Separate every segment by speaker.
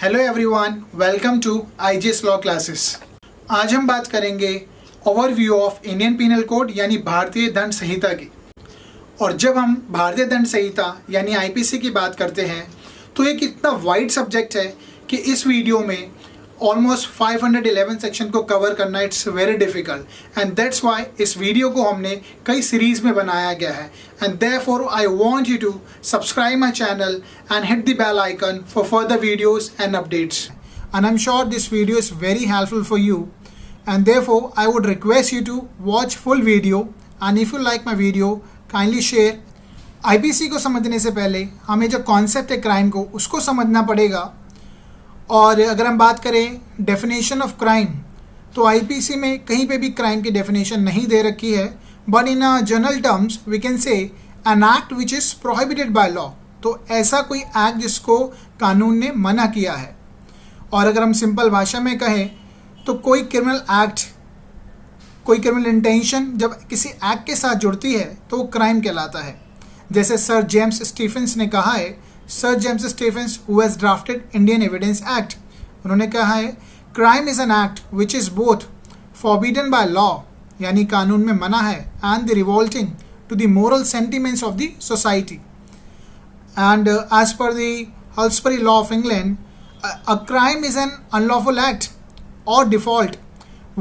Speaker 1: Hello everyone, welcome to IGS law classes. आज हम बात करेंगे overview of Indian penal code यानी भारतीय दंड संहिता की। और जब हम भारतीय दंड संहिता यानी आईपीसी की बात करते हैं तो एक इतना वाइड सब्जेक्ट है कि इस वीडियो में ऑलमोस्ट 511 सेक्शन को कवर करना it's very difficult and that's why इस वीडियो को हमने कई सीरीज़ में बनाया गया है and therefore I want you to subscribe my channel and hit the bell icon for further videos and updates and I am sure this video is very helpful for you and therefore I would request you to watch full video and if you like my video kindly share. IPC को समझने से पहले हमें जो concept है crime को उसको समझना पड़ेगा। और अगर हम बात करें डेफिनेशन ऑफ क्राइम तो आईपीसी में कहीं पे भी क्राइम की डेफिनेशन नहीं दे रखी है, but in general terms we can say an act which is prohibited by law. तो ऐसा कोई एक्ट जिसको कानून ने मना किया है। और अगर हम सिंपल भाषा में कहें तो कोई क्रिमिनल एक्ट, कोई क्रिमिनल इंटेंशन जब किसी एक्ट के साथ जुड़ती है तो वो क्राइम कहलाता है। जैसे सर जेम्स स्टीफेंस ने कहा है, sir James Stephens who has drafted Indian Evidence Act, उन्होंने कहा है crime is an act which is both forbidden by law यानी कानून में मना है and the revolting to the moral sentiments of the society. And as per the Halsbury law of England a crime is an unlawful act और default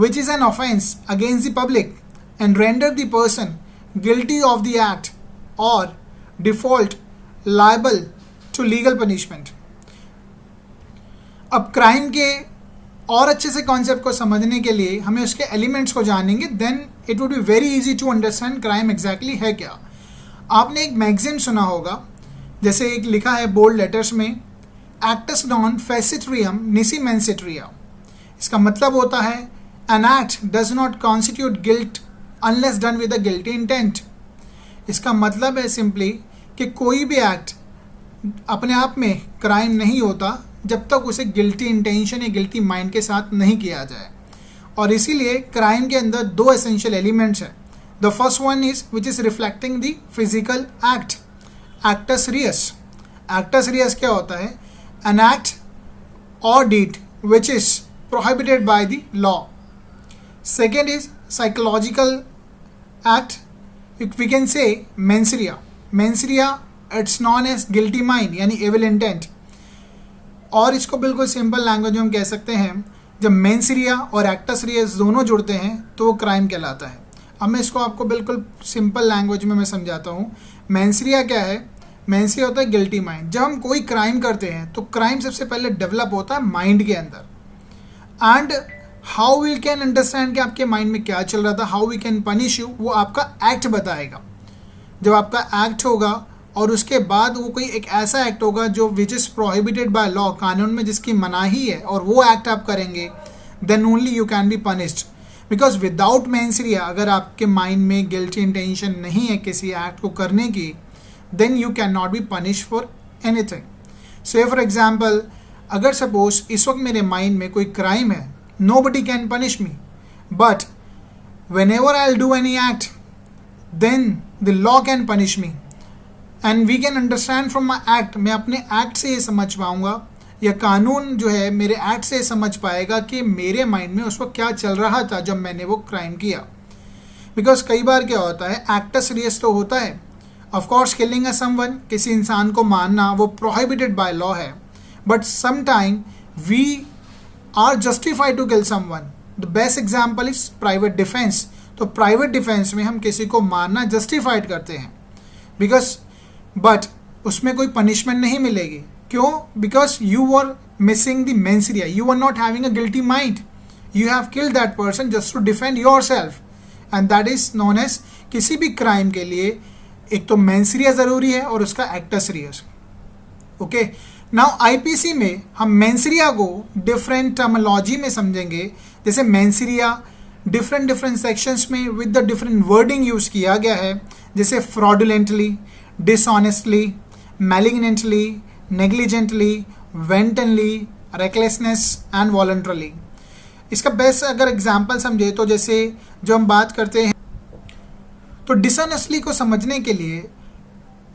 Speaker 1: which is an offence against the public and render the person guilty of the act or default liable to legal punishment। अब crime के और अच्छे से concept को समझने के लिए हमें उसके एलिमेंट्स को जानेंगे, then it would be very easy to understand crime exactly है क्या। आपने एक मैगजीन सुना होगा, जैसे एक लिखा है बोल्ड लेटर्स में, एक्टस नॉन फेसिट्रियम निसी मेंसिट्रिया। इसका मतलब होता है An act does not constitute guilt unless done with a guilty intent। इसका मतलब है सिंपली कि कोई भी एक्ट अपने आप में क्राइम नहीं होता जब तक उसे गिल्टी इंटेंशन या गिल्टी माइंड के साथ नहीं किया जाए। और इसीलिए क्राइम के अंदर दो एसेंशियल एलिमेंट्स हैं। The first one is which is reflecting the physical act, actus reus. Actus reus क्या होता है? एन एक्ट और deed which is prohibited by the law. Second is psychological act, we can say mens rea। mens rea it's known as guilty mind यानी evil intent। और इसको बिल्कुल simple language में हम कह सकते हैं, जब mens rea और actus reus दोनों जुड़ते हैं तो वो क्राइम कहलाता है। अब मैं इसको आपको बिल्कुल सिंपल लैंग्वेज में मैं समझाता हूँ। mens rea क्या है? mens rea होता है गिल्टी माइंड। जब हम कोई क्राइम करते हैं तो क्राइम सबसे पहले डेवलप होता है माइंड के अंदर। And how we can understand कि आपके माइंड में क्या चल रहा था, how we can punish you, वो आपका एक्ट बताएगा। जब आपका एक्ट होगा और उसके बाद वो कोई एक ऐसा एक्ट होगा जो विच इज़ प्रोहिबिटेड बाय लॉ, कानून में जिसकी मनाही है, और वो एक्ट आप करेंगे, then only you can be punished. Because without mens rea अगर आपके माइंड में गिल्टी इंटेंशन नहीं है किसी एक्ट को करने की, then you can not be punish for anything. So for example, अगर सपोज इस वक्त मेरे माइंड में कोई क्राइम है, nobody can punish me, but whenever I'll do any act then the law can punish me and we can understand from my act। मैं अपने act से ये समझ पाऊंगा या कानून जो है मेरे एक्ट से समझ पाएगा कि मेरे माइंड में उस वक्त क्या चल रहा था जब मैंने वो क्राइम किया। बिकॉज कई बार क्या होता है, एक्टस रियस तो होता है, ऑफकोर्स किलिंग अ समवन, किसी इंसान को मारना वो प्रोहिबिटेड बाय लॉ है, but sometime we are justified to kill someone। The best example is private defense। तो प्राइवेट डिफेंस में हम किसी को मारना जस्टिफाइड करते हैं, बिकॉज बट उसमें कोई पनिशमेंट नहीं मिलेगी। क्यों? Because you were missing the mens rea, you are not having a guilty mind, you have killed that person just to defend your self and that is known as. किसी भी crime के लिए एक तो mains रिया ज़रूरी है और उसका acts Reis. Okay, now IPC में हम मेंस रिया को डिफरेंट टर्मिनोलॉजी में समझेंगे। जैसे मेंस रिया डिफरेंट सेक्शंस में with the different wording use किया गया है, जैसे fraudulently, dishonestly, malignantly, negligently, wantonly, recklessness and voluntarily. इसका बेस्ट अगर एग्जाम्पल समझे तो जैसे जो हम बात करते हैं तो डिसऑनेस्टली को समझने के लिए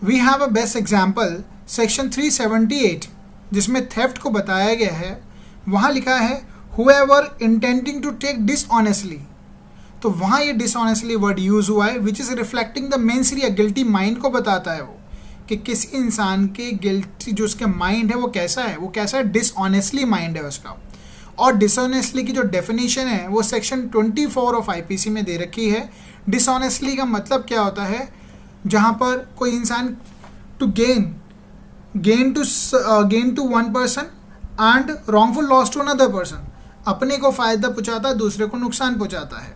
Speaker 1: we have a best example, section 378 जिसमें थेफ्ट को बताया गया है, वहाँ लिखा है whoever intending to take dishonestly, तो वहाँ ये dishonestly वर्ड यूज़ हुआ है, विच is reflecting the mens Riya, guilty mind को बताता है वो कि किसी इंसान के गिल्टी जो उसके माइंड है वो कैसा है, डिसऑनेस्टली माइंड है उसका। और डिसऑनेस्टली की जो डेफिनेशन है वो सेक्शन 24 ऑफ आईपीसी में दे रखी है। डिसऑनेस्टली का मतलब क्या होता है, जहाँ पर कोई इंसान to gain to one person and wrongful loss to another person, अपने को फ़ायदा पहुँचाता है, दूसरे को नुकसान पहुँचाता है।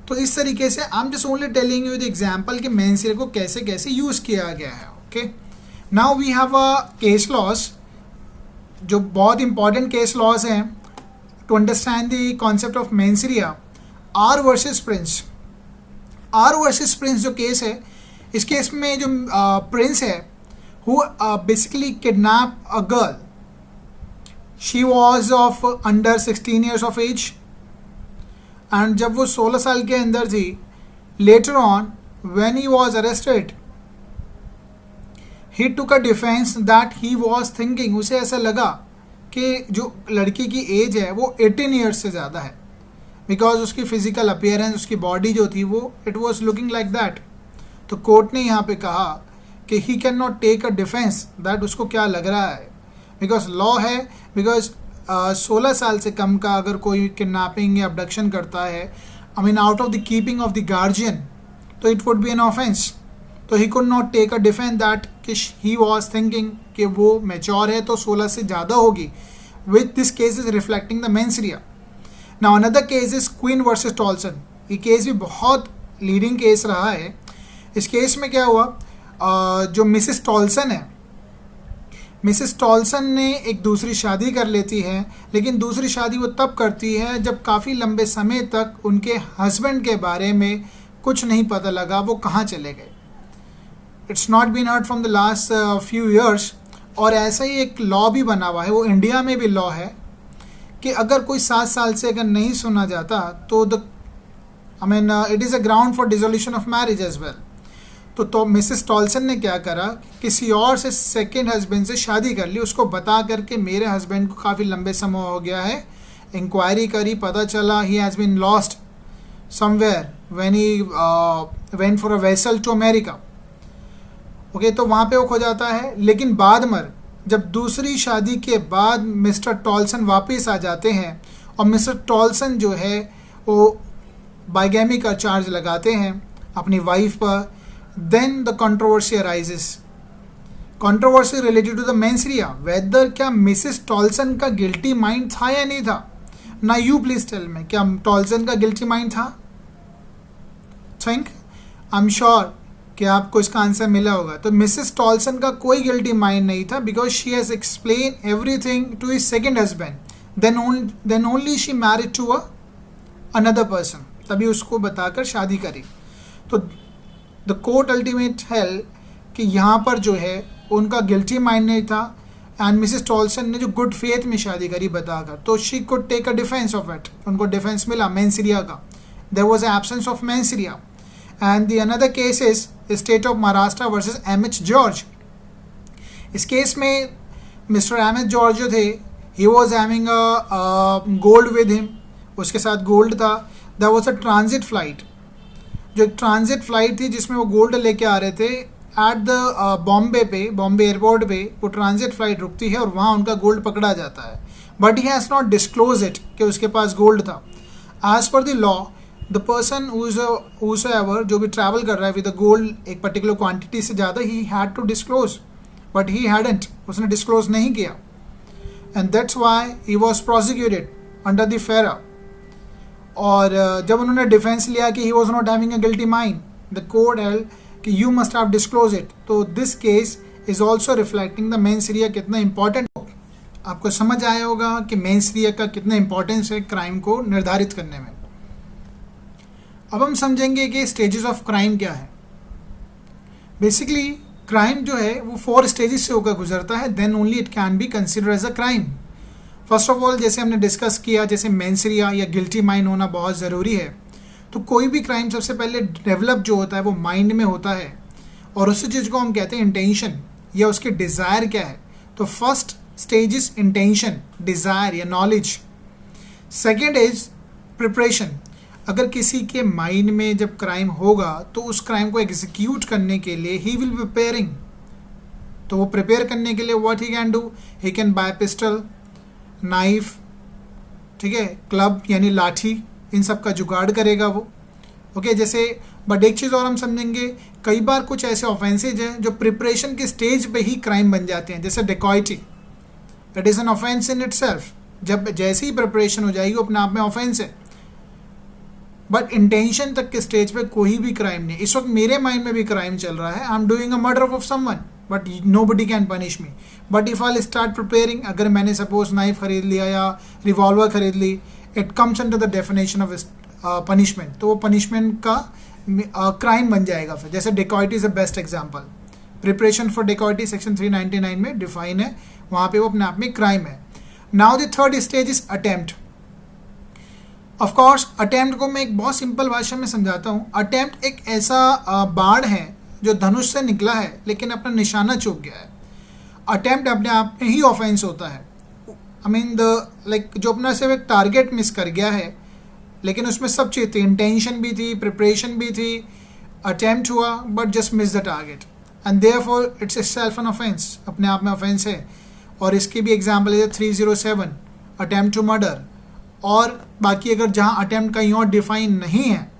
Speaker 1: तो इस तरीके से I am just only telling you the example कि मेंस रिया को कैसे कैसे यूज़ किया गया है। Okay, now we have a case laws, जो बहुत इंपॉर्टेंट केस लॉस हैं to understand the concept of mens rea. R versus Prince, R versus Prince जो केस है, इस केस में जो प्रिंस है who basically kidnap a girl, she was of under 16 years of as, and जब वो 16 साल के अंदर थी, later on when he was arrested he took a defence that he was thinking, उसे ऐसा लगा कि जो लड़की की एज है वो 18 ईयर्स से ज़्यादा है, बिकॉज उसकी फिजिकल अपीयरेंस, उसकी बॉडी जो थी वो it was looking like that. तो कोर्ट ने यहाँ पे कहा कि he can not take a defence that उसको क्या लग रहा है, बिकॉज लॉ है, बिकॉज 16 साल से कम का अगर कोई किडनैपिंग या अबडक्शन करता है, I mean out of the keeping of the guardian, तो it would be an offence. तो he could not take a defence that कि ही वॉज थिंकिंग कि वो मैच्योर है तो 16 से ज़्यादा होगी, with this case is reflecting the mens Riya. Now another case is queen versus Toulson, ये केस भी बहुत लीडिंग केस रहा है। इस केस में क्या हुआ, जो मिसेस टॉल्सन है, मिसेस टॉल्सन ने एक दूसरी शादी कर लेती है, लेकिन दूसरी शादी वो तब करती है जब काफ़ी लंबे समय तक उनके हस्बैंड के बारे में कुछ नहीं पता लगा, वो कहाँ चले गए। It's not been heard from the last few years. और ऐसा ही एक लॉ भी बना हुआ है, वो इंडिया में भी लॉ है कि अगर कोई 7 साल से अगर नहीं सुना जाता तो it is a ground for dissolution of marriage as well. तो मिसेस टॉल्सन ने क्या करा, किसी और से सेकेंड हस्बैंड से शादी कर ली, उसको बता करके मेरे हस्बैंड को काफ़ी लंबे समय हो गया है, इंक्वायरी करी, पता चला he has been lost somewhere when he went for a vessel to America. Okay, तो वहाँ पे वो खो जाता है, लेकिन बाद में जब दूसरी शादी के बाद मिस्टर टॉल्सन वापस आ जाते हैं और मिस्टर टॉल्सन जो है वो बाइगैमी का चार्ज लगाते हैं अपनी वाइफ पर, then the controversy arises, controversy related to the mens rea, whether क्या मिसेस टॉल्सन का गिल्टी माइंड था या नहीं था। ना यू प्लीज टेल मी, क्या टॉल्सन का गिल्टी माइंड था? थिंक, आई एम श्योर कि आपको इसका आंसर मिला होगा। तो मिसेस टॉल्सन का कोई गिल्टी माइंड नहीं था, because she has explain everything to his second husband, then only she married to another person, तभी उसको बताकर शादी करी। तो द कोर्ट अल्टीमेट हेल्ड कि यहाँ पर जो है उनका गिल्टी माइंड नहीं था, एंड मिसेस टॉल्सन ने जो गुड फेथ में शादी करी बताकर, तो she could take a defence of it, उनको डिफेंस मिला मेंस रिया का। There was absence of mens rea. And the another case is state of Maharashtra versus M H. George. इस केस में मिस्टर एम.एच. जॉर्ज जो थे, he was having a gold with him, उसके साथ gold था। That was a transit flight, जो एक transit flight थी जिसमें वो गोल्ड लेके आ रहे थे। एट द बॉम्बे एयरपोर्ट पे वो ट्रांजिट फ्लाइट रुकती है और वहाँ उनका गोल्ड पकड़ा जाता है, but he has not disclose it कि उसके पास गोल्ड था। As per the law, the person whosoever जो भी ट्रैवल कर रहा है विद द गोल्ड एक पर्टिकुलर क्वांटिटी से ज़्यादा, he had to disclose, but he hadn't, उसने डिस्क्लोज नहीं किया, and that's why he was prosecuted under the FERA. और जब उन्होंने डिफेंस लिया कि he was not having a guilty mind, the court held कि you must have disclose it. तो this case is also reflecting the mens rea कितना important. आपको समझ आया होगा कि मेंस रिया का कितना इंपॉर्टेंस है क्राइम को निर्धारित करने में। अब हम समझेंगे कि स्टेजेस ऑफ क्राइम क्या है। बेसिकली क्राइम जो है वो 4 स्टेजेस से होकर गुजरता है, then only it can be consider as a crime. First of all, जैसे हमने डिस्कस किया, जैसे मेंस रिया या गिल्टी माइंड होना बहुत ज़रूरी है। तो कोई भी क्राइम सबसे पहले डेवलप जो होता है वो माइंड में होता है, और उसी चीज़ को हम कहते हैं इंटेंशन या उसकी डिज़ायर क्या है। तो first stage is intention, desire या नॉलेज। Second is preparation. अगर किसी के माइंड में जब क्राइम होगा तो उस क्राइम को एग्जीक्यूट करने के लिए ही विल प्रिपेयरिंग, तो वो प्रिपेयर करने के लिए what he can do, he can buy pistol, knife, ठीक है, क्लब यानी लाठी, इन सब का जुगाड़ करेगा वो। ओके जैसे बट एक चीज़ और हम समझेंगे, कई बार कुछ ऐसे ऑफेंसेज हैं जो प्रिपरेशन के स्टेज पे ही क्राइम बन जाते हैं, जैसे dacoity, it is an offence in itself. जब जैसे ही प्रिपरेशन हो जाएगी वो अपने आप में ऑफेंस है, बट इंटेंशन तक के स्टेज पे कोई भी क्राइम नहीं। इस वक्त मेरे माइंड में भी क्राइम चल रहा है, I am doing a murder of someone but nobody can punish me. But if I start preparing, अगर मैंने सपोज नाइफ खरीद लिया या रिवॉल्वर खरीद ली, it comes under the definition of punishment, तो वो पनिशमेंट का क्राइम बन जाएगा फिर। जैसे dacoity is a best example, preparation for dacoity section 399 में डिफाइन है, वहाँ पे वो अपने आप में क्राइम है। Now the third stage is attempt. Of course attempt को मैं एक बहुत सिंपल भाषा में समझाता हूँ। अटेम्प्ट एक ऐसा बाण है जो धनुष से निकला है लेकिन अपना निशाना चूक गया है। अटेम्प्ट अपने आप में ही ऑफेंस होता है। आई मीन जो अपना सिर्फ एक टारगेट मिस कर गया है, लेकिन उसमें सब चीज़ थी, इंटेंशन भी थी, प्रिपरेशन भी थी, अटेम्प्ट हुआ but just miss the target and therefore it's self an offence, अपने आप में ऑफेंस है। और इसकी भी एग्जाम्पल है 307 अटेम्प्ट टू मर्डर। और बाकी अगर जहाँ अटेम्प्ट कहीं और डिफाइन नहीं है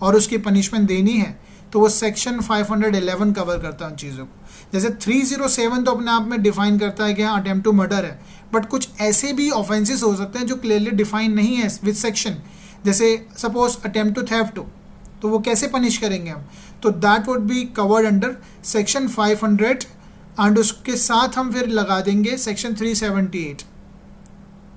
Speaker 1: और उसकी पनिशमेंट देनी है तो वो सेक्शन 511 कवर करता है उन चीज़ों को। जैसे 307 तो अपने आप में डिफाइन करता है कि हाँ अटेम्प्ट टू मर्डर है, बट कुछ ऐसे भी ऑफेंसेस हो सकते हैं जो क्लियरली डिफाइन नहीं है विद सेक्शन। जैसे सपोज अटेम्प्ट टू थेफ्ट हो, तो वो कैसे पनिश करेंगे हम, तो that would be covered under section 500 and उसके साथ हम फिर लगा देंगे सेक्शन 378।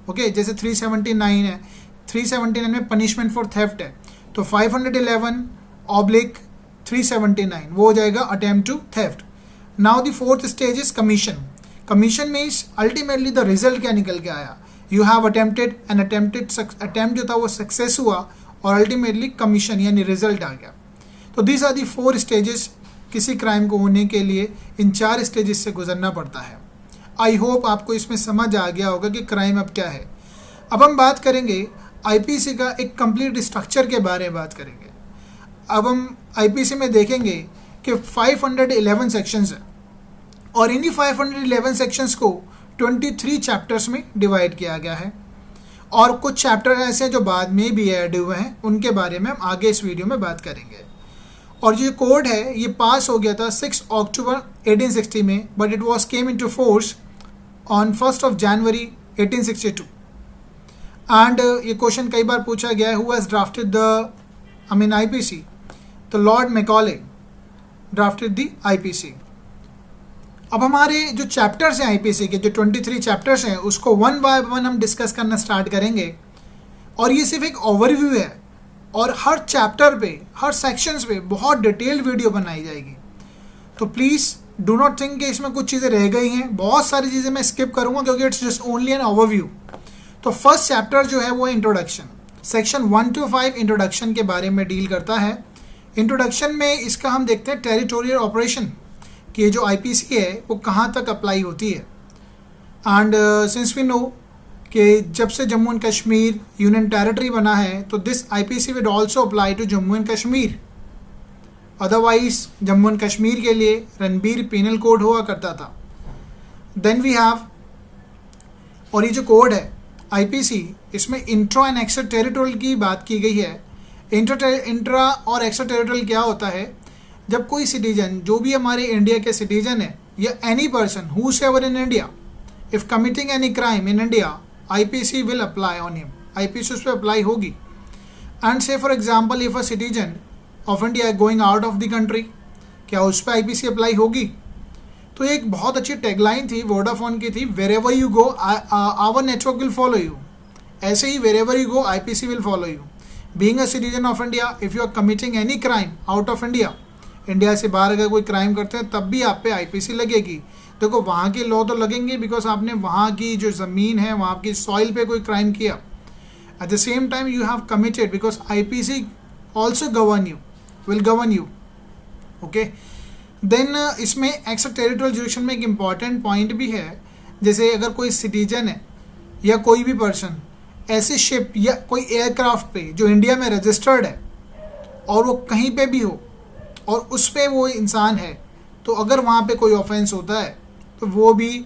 Speaker 1: ओके जैसे 379 है, 379 में पनिशमेंट फॉर थेफ्ट है, तो 511/379 वो हो जाएगा attempt to theft. Now the fourth stage is commission. Commission means ultimately the result क्या निकल के आया, you have attempted and attempt जो था वो सक्सेस हुआ और अल्टीमेटली कमीशन यानी रिजल्ट आ गया। तो दीज आर दी 4 स्टेजेस किसी क्राइम को होने के लिए इन 4 स्टेजेस से गुजरना पड़ता है। आई होप आपको इसमें समझ आ गया होगा कि क्राइम अब क्या है। अब हम बात करेंगे आईपीसी का एक कंप्लीट स्ट्रक्चर के बारे में बात करेंगे। अब हम आईपीसी में देखेंगे कि 511 सेक्शंस हैं और इन्हीं 511 सेक्शंस को 23 चैप्टर्स में डिवाइड किया गया है और कुछ चैप्टर ऐसे हैं जो बाद में भी ऐड हुए हैं, उनके बारे में हम आगे इस वीडियो में बात करेंगे। और जो कोड है ये पास हो गया था 6 अक्टूबर 1860 में, but it was came into force on 1 January 1862। And ये क्वेश्चन कई बार पूछा गया है, who has drafted the IPC, तो Lord Macaulay drafted the IPC. अब हमारे जो चैप्टर्स हैं आईपीसी के, जो 23 चैप्टर्स हैं, उसको 1 बाय 1 हम डिस्कस करना स्टार्ट करेंगे। और ये सिर्फ एक ओवरव्यू है और हर चैप्टर पे, हर सेक्शंस पे बहुत डिटेल्ड वीडियो बनाई जाएगी। तो प्लीज़ डू नॉट थिंक कि इसमें कुछ चीज़ें रह गई हैं, बहुत सारी चीज़ें मैं स्किप करूँगा क्योंकि it's just only an overview. तो फर्स्ट चैप्टर जो है वो इंट्रोडक्शन, सेक्शन 1 to 5 इंट्रोडक्शन के बारे में डील करता है। इंट्रोडक्शन में इसका हम देखते हैं टेरिटोरियल ऑपरेशन कि जो आईपीसी है वो कहाँ तक अप्लाई होती है। एंड सिंस वी नो कि जब से Jammu and Kashmir union territory बना है तो this IPC would also apply to Jammu and Kashmir. Otherwise Jammu and Kashmir के लिए रणबीर पीनल कोड हुआ करता था। देन वी हैव, और ये जो कोड है आईपीसी, इसमें इंट्रा एंड एक्स्ट्रा टेरिटोरियल की बात की गई है। इंट्रा और एक्स्ट्रा टेरिटोरियल क्या होता है, जब कोई सिटीजन, जो भी हमारे इंडिया के सिटीजन है या any person whoever in India if committing any crime in India, IPC will apply on him, IPC उस पर अप्लाई होगी। एंड से for example if a citizen of India going out of the country, क्या उस पर IPC apply होगी। तो एक बहुत अच्छी टैगलाइन थी वोडाफोन की थी, wherever you go our network will follow you. ऐसे ही wherever you go IPC will follow you. Being a citizen of India, if you are committing any crime out of India, India से बाहर अगर कोई crime करते हैं तब भी आप पे आईपीसी लगेगी। देखो वहाँ के लॉ तो लगेंगे बिकॉज आपने वहाँ की जो ज़मीन है, वहाँ की सॉइल पे कोई क्राइम किया। At the same time you have committed because IPC also govern you, will govern you. Okay, then इसमें एक्स्ट्रा टेरिटोरियल जुरिडिक्शन में एक इम्पॉर्टेंट पॉइंट भी है, जैसे अगर कोई सिटीजन है या कोई भी पर्सन ऐसी शिप या कोई एयरक्राफ्ट पे जो इंडिया में रजिस्टर्ड है और वो कहीं पे भी हो और उस पे वो इंसान है, तो अगर वहाँ पे कोई ऑफेंस होता है तो वो भी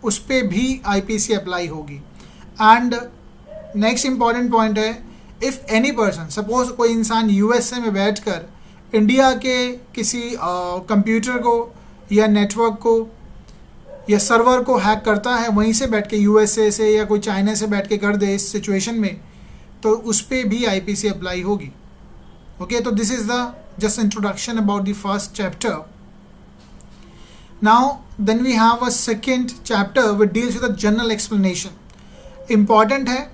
Speaker 1: उस पे भी आईपीसी अप्लाई होगी। एंड नेक्स्ट इम्पॉर्टेंट पॉइंट है, इफ़ एनी पर्सन, सपोज कोई इंसान यूएसए में बैठकर इंडिया के किसी कंप्यूटर को या नेटवर्क को या सर्वर को हैक करता है वहीं से बैठ के, यूएसए से या कोई चाइना से बैठ के कर दे इस सिचुएशन में, तो उस पर भी आईपीसी अप्लाई होगी। ओके, तो this is the just introduction about the first chapter. Now then we have a second chapter which deals with the general explanation. Important है,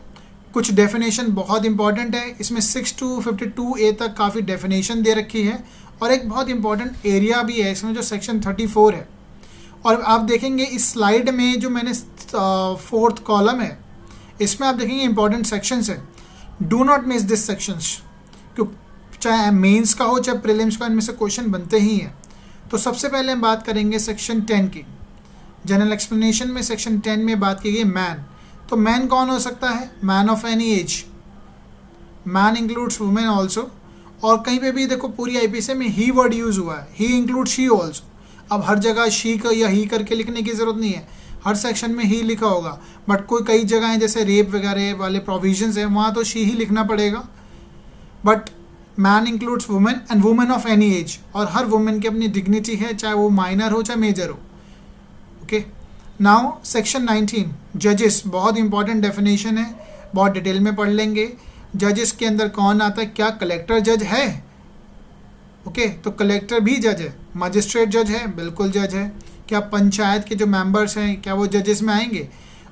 Speaker 1: कुछ डेफिनेशन बहुत इंपॉर्टेंट है, इसमें 6 to 52A तक काफ़ी डेफिनेशन दे रखी है और एक बहुत इंपॉर्टेंट एरिया भी है इसमें जो सेक्शन 34 है। और आप देखेंगे इस स्लाइड में जो मैंने 4th कॉलम है इसमें आप देखेंगे इंपॉर्टेंट सेक्शंस है। Do not miss this sections, क्योंकि चाहे मेंस का हो चाहे प्रीलिम्स का, इनमें से क्वेश्चन बनते ही हैं। तो सबसे पहले हम बात करेंगे सेक्शन 10 की। जनरल एक्सप्लेनेशन में सेक्शन 10 में बात की गई मैन। तो मैन कौन हो सकता है? Man of any as, man includes women also. और कहीं पे भी देखो पूरी आईपीसी में ही वर्ड यूज़ हुआ है, ही इंक्लूड शी ऑल्सो। अब हर जगह शी का या ही करके लिखने की ज़रूरत नहीं है, हर सेक्शन में ही लिखा होगा, बट कोई कई जगह हैं जैसे रेप वगैरह वाले प्रोविजंस हैं वहाँ तो शी ही लिखना पड़ेगा। But man includes women and women of any as, और हर वुमेन की अपनी डिग्निटी है, चाहे वो माइनर हो चाहे मेजर हो। ओके, नाउ सेक्शन 19 जजेस, बहुत इंपॉर्टेंट डेफिनेशन है, बहुत डिटेल में पढ़ लेंगे। जजेस के अंदर कौन आता है? क्या कलेक्टर जज है? ओके, तो कलेक्टर भी जज है। मजिस्ट्रेट जज है? बिल्कुल जज है। क्या पंचायत के जो मेंबर्स हैं क्या वो जजेस में आएंगे?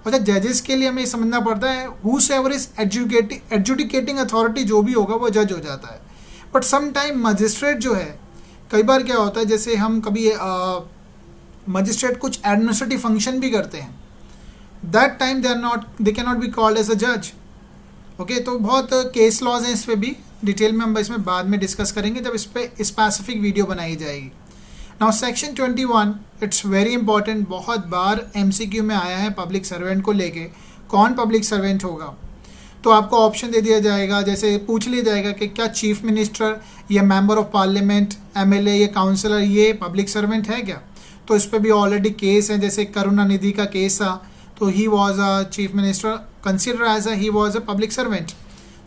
Speaker 1: अच्छा, जजेस के लिए हमें समझना पड़ता है हूसएवर इज एडजुडिकेटिंग अथॉरिटी, जो भी होगा वो जज हो जाता है। बट सम टाइम मजिस्ट्रेट जो है, कई बार क्या होता है जैसे हम कभी मजिस्ट्रेट कुछ एडमिनिस्ट्रेटिव फंक्शन भी करते हैं, that time they can not be called as a जज। ओके, तो बहुत केस लॉज हैं इस पर भी, डिटेल में हम इसमें बाद में डिस्कस करेंगे जब इस पर स्पेसिफिक वीडियो बनाई जाएगी। Now section 21 it's very important, बहुत बार एमसीक्यू में आया है पब्लिक सर्वेंट को लेके। कौन पब्लिक सर्वेंट होगा? तो आपको ऑप्शन दे दिया जाएगा, जैसे पूछ लिया जाएगा कि क्या चीफ मिनिस्टर या मेंबर ऑफ पार्लियामेंट, एमएलए या काउंसलर ये पब्लिक सर्वेंट है क्या? तो इस पर भी ऑलरेडी केस है, जैसे करुणानिधि का केस था, तो he was a chief minister consider as he was a public servant.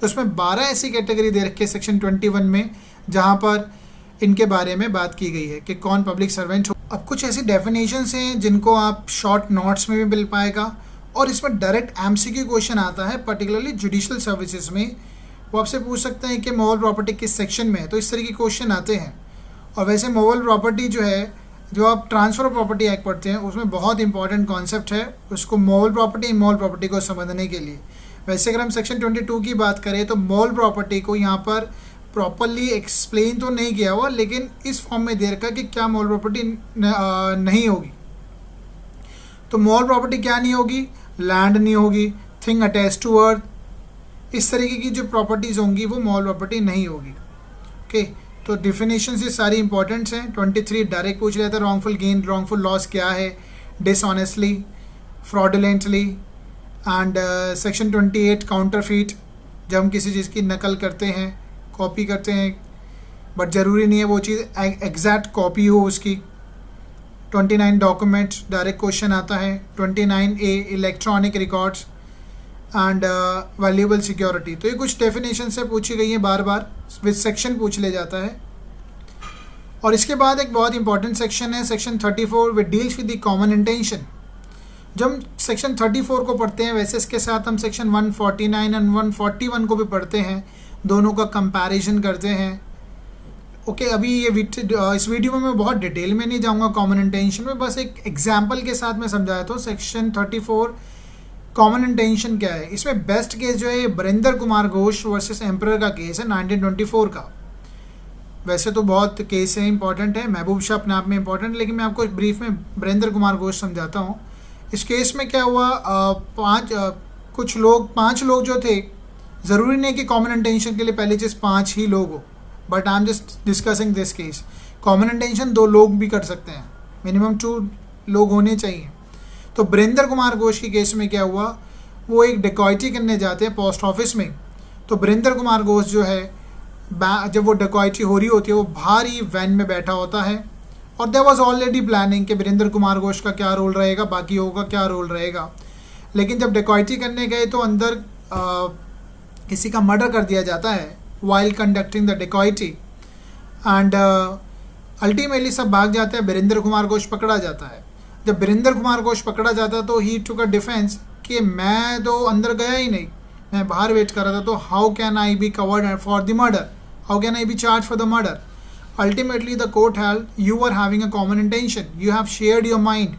Speaker 1: तो इसमें 12 ऐसी कैटेगरी दे रखी है सेक्शन 21 में जहाँ पर इनके बारे में बात की गई है कि कौन पब्लिक सर्वेंट हो। अब कुछ ऐसी डेफिनेशंस हैं जिनको आप शॉर्ट नोट्स में भी मिल पाएगा, और इसमें डायरेक्ट एमसीक्यू क्वेश्चन आता है, पर्टिकुलरली जुडिशियल सर्विसेज में। वो आपसे पूछ सकते हैं कि मोवल प्रॉपर्टी किस सेक्शन में है, तो इस तरह के क्वेश्चन आते हैं। और वैसे मोवल प्रॉपर्टी जो है, जो आप ट्रांसफ़र ऑफ प्रॉपर्टी एक्ट पढ़ते हैं, उसमें बहुत इंपॉर्टेंट कॉन्सेप्ट है उसको मोवल प्रॉपर्टी, इमोवल प्रॉपर्टी को समझने के लिए। वैसे अगर हम सेक्शन 22 की बात करें तो मोवल प्रॉपर्टी को यहाँ पर प्रॉपरली एक्सप्लेन तो नहीं किया हुआ, लेकिन इस फॉर्म में दे रखा कि क्या मोवल प्रॉपर्टी नहीं होगी। तो मोवल प्रॉपर्टी क्या नहीं होगी? लैंड नहीं होगी, थिंग अटैच टू अर्थ, इस तरीके की जो प्रॉपर्टीज़ होंगी वो मोवल प्रॉपर्टी नहीं होगी। ओके, तो डिफिनेशन ये सारी इंपॉर्टेंट्स हैं। 23 डायरेक्ट पूछ लिया था, रॉन्गफुल गेन, रॉन्गफुल लॉस क्या है? Dishonestly, fraudulently. And section 28 counterfeit, जब हम किसी चीज़ की नकल करते हैं, कॉपी करते हैं, बट ज़रूरी नहीं है वो चीज़ एग्जैक्ट कॉपी हो उसकी। 29 डॉक्यूमेंट्स, डायरेक्ट क्वेश्चन आता है। 29A electronic records and valuable security. तो ये कुछ डेफिनेशन से पूछी गई है, बार बार विद सेक्शन पूछ ले जाता है। और इसके बाद एक बहुत इंपॉर्टेंट सेक्शन है section 34 with deals with the common intention. जब हम सेक्शन 34 को पढ़ते हैं, वैसे इसके साथ हम सेक्शन 149 एंड 141 को भी पढ़ते हैं, दोनों का कंपैरिजन करते हैं। ओके, अभी ये इस वीडियो में मैं बहुत डिटेल में नहीं जाऊंगा कॉमन इंटेंशन में, बस एक एग्जांपल के साथ मैं समझाया। तो सेक्शन 34 कॉमन इंटेंशन क्या है? इसमें बेस्ट केस जो है ये बरिंदर कुमार घोष वर्सेस एम्परर का केस है 1924 का। वैसे तो बहुत केस है, इंपॉर्टेंट है, महबूब शाह अपने आप में इंपॉर्टेंट, लेकिन मैं आपको ब्रीफ में बरिंदर कुमार घोष समझाता हूँ। इस केस में क्या हुआ, पाँच लोग जो थे, ज़रूरी नहीं कि कॉमन इंटेंशन के लिए पहली चीज़ 5 ही लोग हो, but I am just discussing this case. Common intention 2 लोग भी कर सकते हैं, मिनिमम 2 लोग होने चाहिए। तो बरिंदर कुमार घोष की केस में क्या हुआ, वो एक डिकॉइटी करने जाते हैं पोस्ट ऑफिस में। तो बरिंदर कुमार घोष जो है जब वो डिकॉइटी हो रही होती है वो भारी वैन में बैठा होता है और देयर वाज ऑलरेडी प्लानिंग कि बरिंदर कुमार घोष का क्या रोल रहेगा, बाकी का क्या रोल रहेगा। लेकिन जब डिकॉइटी करने गए तो अंदर किसी का मर्डर कर दिया जाता है while conducting the dacoity and ultimately सब भाग जाते हैं, बरिंदर कुमार घोष पकड़ा जाता है। जब बरिंदर कुमार घोष पकड़ा जाता है तो ही टुक अ डिफेंस कि मैं तो अंदर गया ही नहीं, मैं बाहर वेट कर रहा था, तो how can I be covered for the murder, how can I be charge for the murder. Ultimately the court held you are having a common intention, you have shared your mind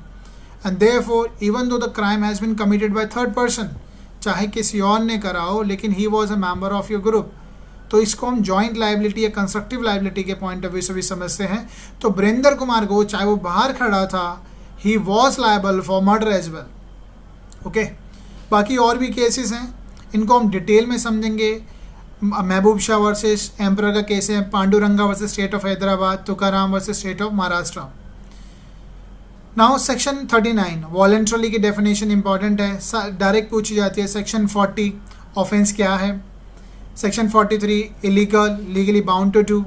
Speaker 1: and therefore even though the crime has been committed by third person, चाहे किसी और ने करा हो लेकिन he was a member of your group, तो इसको हम जॉइंट लाइबिलिटी या कंस्ट्रक्टिव लाइबिलिटी के पॉइंट ऑफ व्यू से भी समझते हैं। तो बरिंदर कुमार घोष चाहे वो बाहर खड़ा था, he was liable for murder as well. Okay, बाकी और भी केसेस हैं, इनको हम डिटेल में समझेंगे। महबूब शाह वर्सेस एम्परर का केस है, Pandurang versus state of Hyderabad, Tukaram versus state of Maharashtra. Now section 39 voluntarily की डेफिनेशन इंपॉर्टेंट है, डायरेक्ट पूछी जाती है। सेक्शन 40 ऑफेंस क्या है, section 43 illegal, legally bound to do,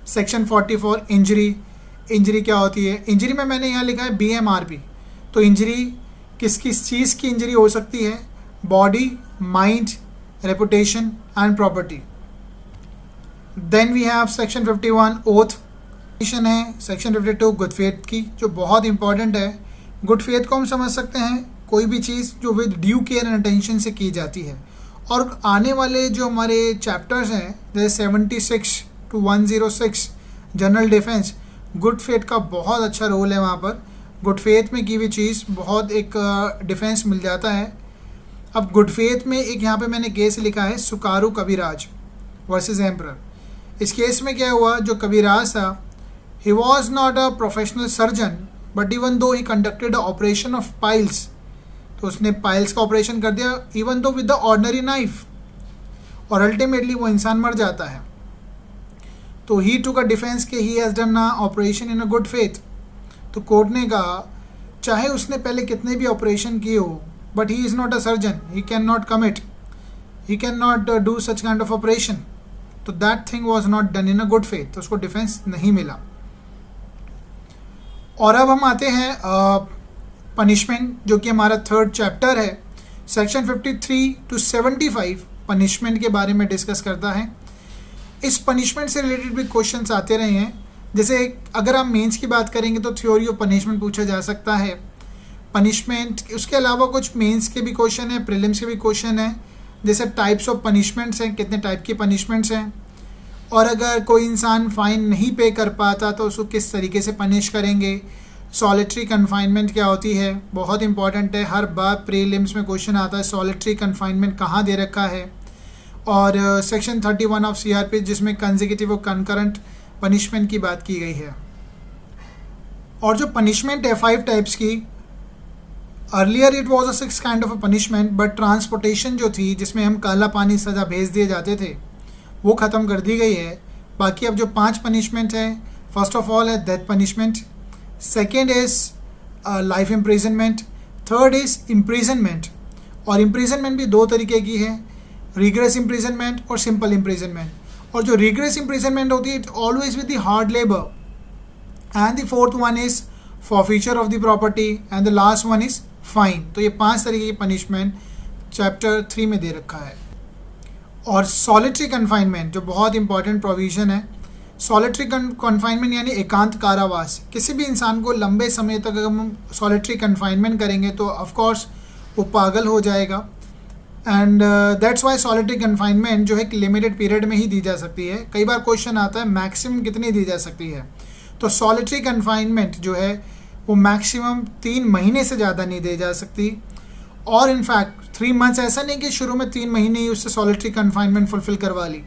Speaker 1: section 44 injury, injury क्या होती है। इंजरी में मैंने यहाँ लिखा है BMRP, तो इंजरी किस किस चीज़ की इंजरी हो सकती है, body, mind, reputation and property. Then we have section 51 oath है, सेक्शन 52 गुड फेथ की, जो बहुत इंपॉर्टेंट है। गुड फेथ को हम समझ सकते हैं कोई भी चीज़ जो with due care and attention से की जाती है। और आने वाले जो हमारे चैप्टर्स हैं जैसे 76 to 106 general defence, good faith का बहुत अच्छा रोल है वहाँ पर। गुड फेथ में की हुई चीज़ बहुत एक डिफेंस मिल जाता है। अब गुड फेथ में एक यहाँ पे मैंने केस लिखा है सुकारू कविराज वर्सेस एम्परर। इस केस में क्या हुआ, जो कविराज था he was not a professional surgeon but even though he conducted operation of piles, तो उसने पाइल्स का ऑपरेशन कर दिया even though with the ordinary knife, और अल्टीमेटली वो इंसान मर जाता है। तो ही टुक अ डिफेंस के he has done a operation in a good faith. तो कोर्ट ने कहा चाहे उसने पहले कितने भी ऑपरेशन किए हो but he is not a surgeon, he can not commit, he can not do such kind of operation, तो that thing was not done in a good faith, तो उसको डिफेंस नहीं मिला। और अब हम आते हैं पनिशमेंट, जो कि हमारा थर्ड चैप्टर है। सेक्शन 53 to 75 पनिशमेंट के बारे में डिस्कस करता है। इस पनिशमेंट से रिलेटेड भी क्वेश्चंस आते रहे हैं, जैसे अगर आप मेंस की बात करेंगे तो थ्योरी ऑफ पनिशमेंट पूछा जा सकता है, पनिशमेंट। उसके अलावा कुछ मेंस के भी क्वेश्चन हैं, प्रीलिम्स के भी क्वेश्चन हैं, जैसे टाइप्स ऑफ पनिशमेंट्स हैं, कितने टाइप की पनिशमेंट्स हैं, और अगर कोई इंसान फ़ाइन नहीं पे कर पाता तो उसको किस तरीके से पनिश करेंगे। सॉलिटरी कन्फाइनमेंट क्या होती है, बहुत इंपॉर्टेंट है, हर बार प्रीलिम्स में क्वेश्चन आता है सॉलिटरी कन्फाइनमेंट कहाँ दे रखा है। और सेक्शन 31 ऑफ CRP जिसमें कंसेक्यूटिव और कंकरेंट पनिशमेंट की बात की गई है। और जो पनिशमेंट है 5 टाइप्स की, earlier it was a 6 kind of a punishment, but transportation जो थी जिसमें हम काला पानी सज़ा भेज दिए जाते थे वो ख़त्म कर दी गई है। बाकी अब जो 5 पनिशमेंट है, फर्स्ट ऑफ ऑल है death punishment, second is life imprisonment, third is imprisonment, और इम्प्रिजनमेंट भी 2 तरीके की है, रिग्रेस इम्प्रिजनमेंट और सिंपल इम्प्रिजनमेंट। और जो रिग्रेस इम्प्रिजनमेंट होती है it always with the hard labour, and the fourth one is forfeiture of the property, and the last one is fine. तो ये 5 तरीके की पनिशमेंट चैप्टर 3 में दे रखा है। और सॉलिटरी कन्फाइनमेंट जो बहुत इंपॉर्टेंट प्रोविज़न है, सॉलिटरी कन्फाइनमेंट यानी एकांत कारावास। किसी भी इंसान को लंबे समय तक अगर हम सॉलिटरी कन्फाइनमेंट करेंगे तो ऑफकोर्स वो पागल हो जाएगा, and that's Y solitary confinement जो है एक लिमिटेड पीरियड में ही दी जा सकती है। कई बार क्वेश्चन आता है मैक्सिमम कितनी दी जा सकती है, तो सॉलिटरी कन्फाइनमेंट जो है वो मैक्सिमम 3 महीने से ज़्यादा नहीं दी जा सकती। और इनफैक्ट 3 मंथ्स, ऐसा नहीं कि शुरू में 3 महीने ही उससे सॉलिटरी कन्फाइनमेंट फुलफिल करवा ली।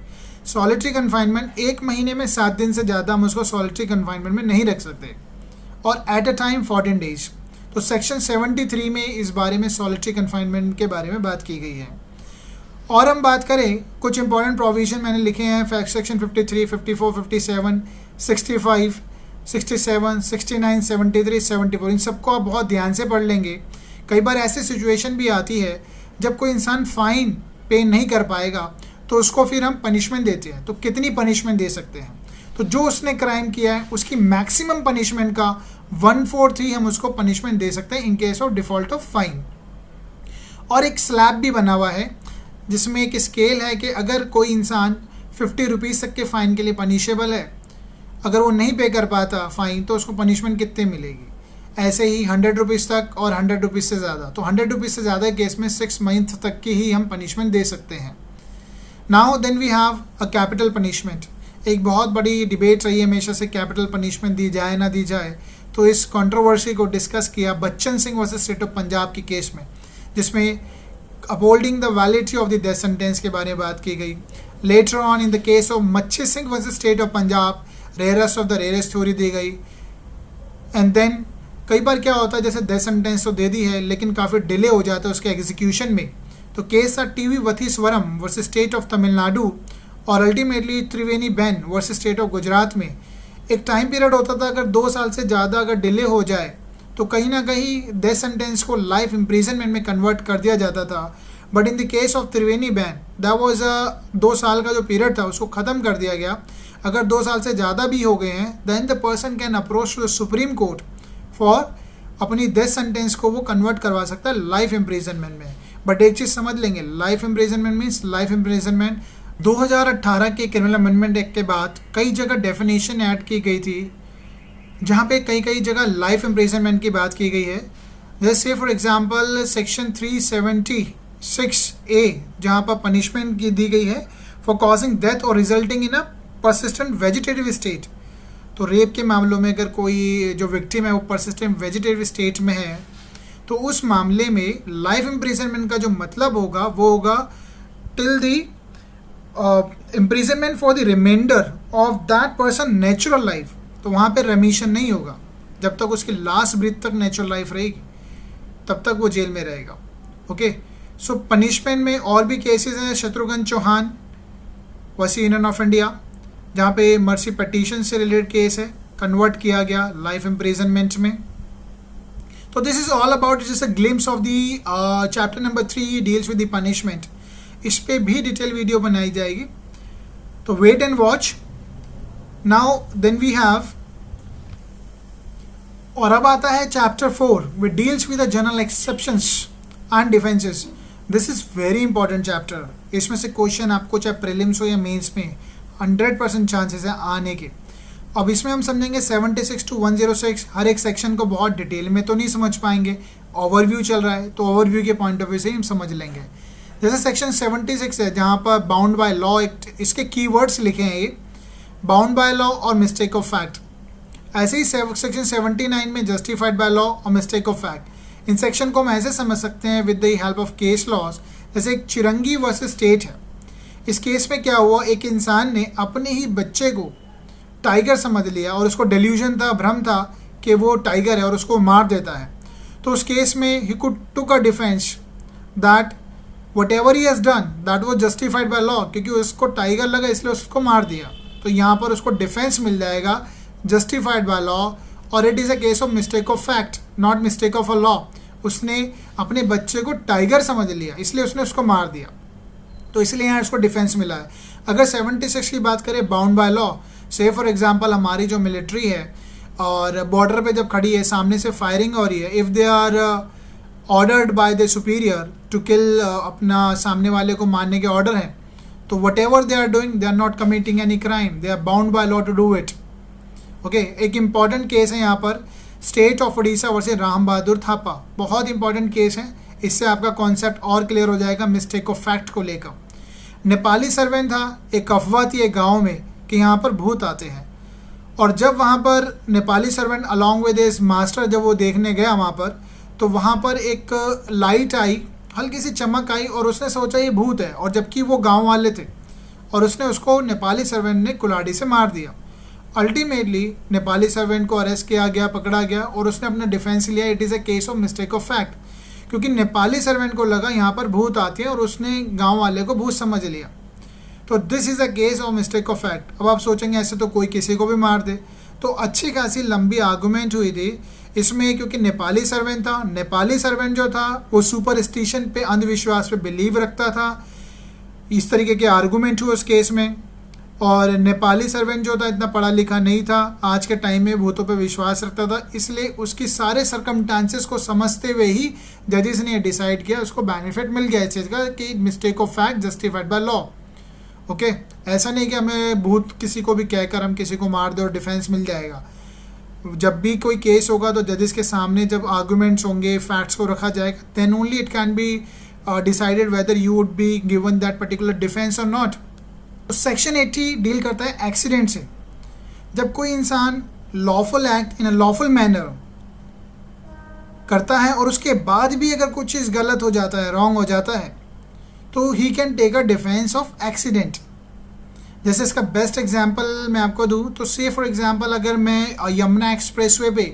Speaker 1: सॉलिटरी कन्फाइनमेंट 1 महीने में 7 दिन से ज़्यादा हम उसको सॉलिटरी कन्फाइनमेंट में नहीं रख सकते, और एट अ टाइम 14 डेज। तो सेक्शन 73 में इस बारे में सॉलिटरी कन्फाइनमेंट के बारे में बात की गई है। और हम बात करें कुछ इंपॉर्टेंट प्रोविज़न मैंने लिखे हैं, सेक्शन 53, 54, 57, 65, 67, 69, 73, 74, इन सबको आप बहुत ध्यान से पढ़ लेंगे कई बार ऐसी सिचुएशन भी आती है जब कोई इंसान फ़ाइन पे नहीं कर पाएगा तो उसको फिर हम पनिशमेंट देते हैं। तो कितनी पनिशमेंट दे सकते हैं? तो जो उसने क्राइम किया है उसकी मैक्सिमम पनिशमेंट का 1/4 ही हम उसको पनिशमेंट दे सकते हैं in case of default of fine. और एक स्लैब भी बना हुआ है जिसमें एक स्केल है कि अगर कोई इंसान 50 रुपीज़ तक के फ़ाइन के लिए पनिशेबल है, अगर वो नहीं पे कर पाता फ़ाइन तो उसको पनिशमेंट कितने मिलेगी। ऐसे ही 100 रुपीज़ तक और 100 रुपीज़ से ज़्यादा, तो 100 रुपीज़ से ज़्यादा केस में 6 मंथ तक की ही हम पनिशमेंट दे सकते हैं। Now then we have a capital punishment. एक बहुत बड़ी डिबेट रही है हमेशा से कैपिटल पनिशमेंट दी जाए ना दी जाए। तो इस कंट्रोवर्सी को डिस्कस किया Bachan Singh versus state of Punjab की केस में, जिसमें upholding the validity of the death sentence के बारे में बात की गई। Later on in the case of Machhi Singh versus state of Punjab rarest of the rarest theory दी गई। एंड देन कई बार क्या होता है, जैसे डेथ सेंटेंस तो दे दी है लेकिन काफ़ी डिले हो जाता है उसके एग्जीक्यूशन में। तो केस था T V Vatheeswaran versus state of Tamil Nadu और ultimately Triveni Ben versus state of Gujarat में एक टाइम पीरियड होता था, अगर 2 साल से ज़्यादा अगर डिले हो जाए तो कहीं ना कहीं डेथ सेंटेंस को लाइफ इम्प्रिजनमेंट में कन्वर्ट कर दिया जाता था। But in the case of Triveni ban that was 2 साल का जो पीरियड था उसको ख़त्म कर दिया गया। अगर 2 साल से ज़्यादा भी हो गए हैं then the person can approach to the supreme court for अपनी डेथ सेंटेंस को वो कन्वर्ट करवा सकता है लाइफ इम्प्रिजनमेंट में। बट एक चीज़ समझ लेंगे, life imprisonment means life imprisonment 2018 के क्रिमिनल अमेंडमेंट एक्ट के बाद कई जगह डेफिनेशन ऐड की गई थी जहाँ पे कई जगह लाइफ इम्प्रिजनमेंट की बात की गई है। जैसे फॉर एग्जांपल सेक्शन 376A जहाँ पर पनिशमेंट की दी गई है फॉर कॉजिंग डेथ और resulting in a persistent vegetative state. तो रेप के मामलों में अगर कोई जो विक्टिम है वो परसिस्टेंट वेजिटेटिव स्टेट में है तो उस मामले में लाइफ इम्प्रिजनमेंट का जो मतलब होगा वो होगा till the imprisonment for the remainder of that person natural life. तो वहाँ पे रेमिशन नहीं होगा, जब तक उसकी लास्ट ब्रीथ तक नेचुरल लाइफ रहेगी तब तक वो जेल में रहेगा। ओके, सो पनिशमेंट में और भी केसेस हैं। शत्रुघ्न चौहान वसी यूनियन ऑफ इंडिया जहाँ पे मर्सी पटिशन से रिलेटेड केस है, कन्वर्ट किया गया लाइफ इम्प्रिजनमेंट में। तो this is all about just a glimpse of the chapter number 3 deals with the punishment. इस पे भी डिटेल वीडियो बनाई जाएगी, तो wait and watch. Now then we have, और अब आता है chapter 4 which deals with the general exceptions and defences. This is very important chapter. इसमें से क्वेश्चन आपको चाहे प्रीलिम्स हो या मेंस में 100% चांसेस है आने के। अब इसमें हम समझेंगे 76 to 106। हर एक सेक्शन को बहुत डिटेल में तो नहीं समझ पाएंगे, ओवरव्यू चल रहा है तो ओवरव्यू के पॉइंट ऑफ व्यू से ही हम समझ लेंगे। जैसे सेक्शन 76 है जहाँ पर बाउंड बाय लॉ एक्ट, इसके कीवर्ड्स लिखे हैं ये, बाउंड बाय लॉ और मिस्टेक ऑफ फैक्ट। ऐसे ही सेक्शन 79 में जस्टिफाइड बाय लॉ और मिस्टेक ऑफ फैक्ट। इन सेक्शन को हम ऐसे समझ सकते हैं with the help of case laws. जैसे एक चिरंगी वर्सेस स्टेट है, इस केस में क्या हुआ, एक इंसान ने अपने ही बच्चे को टाइगर समझ लिया और उसको डेल्यूजन था, भ्रम था कि वो टाइगर है और उसको मार देता है। तो उस केस में he could took a defence that whatever he has done that was justified by law, क्योंकि उसको टाइगर लगा इसलिए उसको मार दिया। तो यहाँ पर उसको डिफेंस मिल जाएगा जस्टिफाइड बाय लॉ, और it is a case of mistake of fact not mistake of a law. उसने अपने बच्चे को टाइगर समझ लिया इसलिए उसने उसको मार दिया, तो इसलिए यहाँ उसको डिफेंस मिला है। अगर 76 की बात करें बाउंड बाय लॉ, से फॉर एग्जांपल हमारी जो मिलिट्री है और बॉर्डर पे जब खड़ी है, सामने से फायरिंग हो रही है, if they are ordered by the superior to kill, अपना सामने वाले को मारने के ऑर्डर हैं, तो whatever they are doing they are not committing any crime, they are bound by law to do it. Okay, एक इम्पॉर्टेंट केस है यहाँ पर state of Orissa versus Ram Bahadur Thapa. बहुत इंपॉर्टेंट केस है, इससे आपका कॉन्सेप्ट और क्लियर हो जाएगा मिस्टेक ऑफ फैक्ट को लेकर। नेपाली सर्वेंट था, एक अफवाह थी एक गाँव में कि यहाँ पर भूत आते हैं, और जब वहाँ पर Nepali servant along with his master जब वो देखने गया वहाँ पर, तो वहाँ पर एक लाइट आई, हल्की सी चमक आई और उसने सोचा ये भूत है, और जबकि वो गांव वाले थे, और उसने उसको नेपाली सर्वेंट ने कुल्हाड़ी से मार दिया। अल्टीमेटली नेपाली सर्वेंट को अरेस्ट किया गया, पकड़ा गया, और उसने अपना डिफेंस लिया, it is a case of mistake of fact, क्योंकि नेपाली सर्वेंट को लगा यहाँ पर भूत आती है और उसने गाँव वाले को भूत समझ लिया। तो this is a case of mistake of fact. अब आप सोचेंगे ऐसे तो कोई किसी को भी मार दे, तो अच्छी खासी लंबी आर्गूमेंट हुई थी। इसमें क्योंकि नेपाली सर्वेंट था, नेपाली सर्वेंट जो था वो सुपरस्टिशन पे, अंधविश्वास पे बिलीव रखता था, इस तरीके के आर्गूमेंट हुए उस केस में। और नेपाली सर्वेंट जो था इतना पढ़ा लिखा नहीं था, आज के टाइम में भूतों पे विश्वास रखता था, इसलिए उसकी सारे सर्कमस्टांसेस को समझते हुए ही जजेस ने डिसाइड किया, उसको बेनिफिट मिल गया इस चीज़ का कि mistake of fact justified by law. Okay, ऐसा नहीं कि हमें भूत किसी को भी कहकर हम किसी को मार दे और डिफेंस मिल जाएगा। जब भी कोई केस होगा तो जजेस के सामने जब आर्गूमेंट्स होंगे, फैक्ट्स को रखा जाएगा, then only it can be decided whether you would be given that particular defence और नॉट। सेक्शन 80 डील करता है एक्सीडेंट से। जब कोई इंसान lawful act in a lawful manner करता है और उसके बाद भी अगर कुछ चीज़ गलत हो जाता है, रॉन्ग हो जाता है, तो he can take a defence of accident. जैसे इसका बेस्ट एग्जांपल मैं आपको दूं तो से फॉर एग्जांपल अगर मैं यमुना एक्सप्रेसवे पे